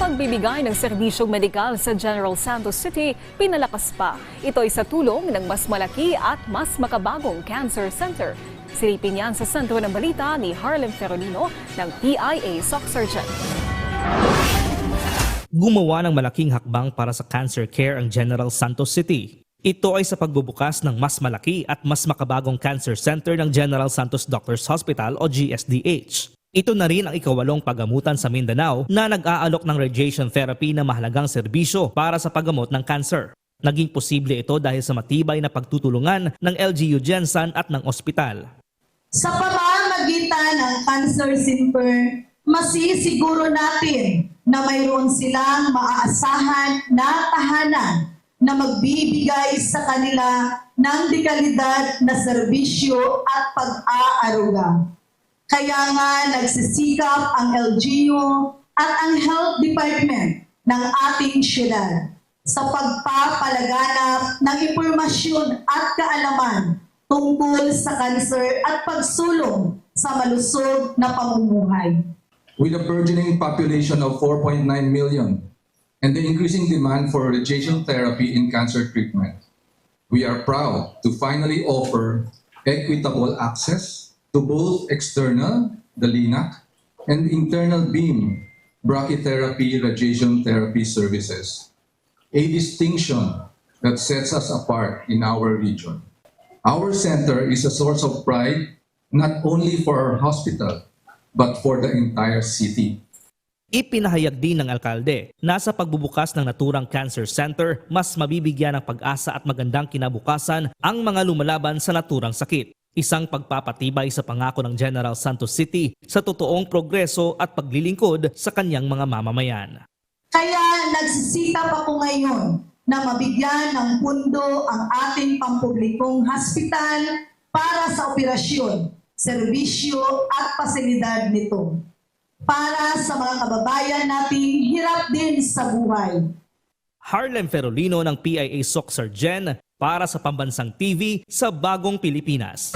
pagbibigay ng serbisyong medikal sa General Santos City, pinalakas pa. Ito ay sa tulong ng mas malaki at mas makabagong cancer center. Silipin yan sa sentro ng balita ni Harlem Ferolino ng PIA Soc Surgeon. Gumawa ng malaking hakbang para sa cancer care ang General Santos City. Ito ay sa pagbubukas ng mas malaki at mas makabagong cancer center ng General Santos Doctors Hospital o GSDH. Ito na rin ang ikawalong paggamutan sa Mindanao na nag-aalok ng radiation therapy na mahalagang serbisyo para sa paggamot ng cancer. Naging posible ito dahil sa matibay na pagtutulungan ng LGU Gensan at ng ospital. Sa pamamagitan ng Cancer Center, masisiguro natin na mayroon silang maaasahan na tahanan na magbibigay sa kanila ng dekalidad na serbisyo at pag-aaruga. Kaya nga nagsisikap ang LGU at ang Health Department ng ating syudad sa pagpapalaganap ng impormasyon at kaalaman tungkol sa cancer at pagsulong sa malusog na pamumuhay. With a burgeoning population of 4.9 million and the increasing demand for radiation therapy in cancer treatment, we are proud to finally offer equitable access to both external, the LINAC, and internal beam brachytherapy radiation therapy services, a distinction that sets us apart in our region. Our center is a source of pride not only for our hospital, but for the entire city. Ipinahayag din ng alkalde na sa pagbubukas ng naturang cancer center, mas mabibigyan ng pag-asa at magandang kinabukasan ang mga lumalaban sa naturang sakit. Isang pagpapatibay sa pangako ng General Santos City sa totoong progreso at paglilingkod sa kanyang mga mamamayan. Kaya nagsisikap ako ngayon na mabigyan ng pundo ang ating pampublikong hospital para sa operasyon, serbisyo at pasilidad nito. Para sa mga kababayan nating hirap din sa buhay. Harlem Ferolino ng PIA Soc Surgeon para sa Pambansang TV sa Bagong Pilipinas.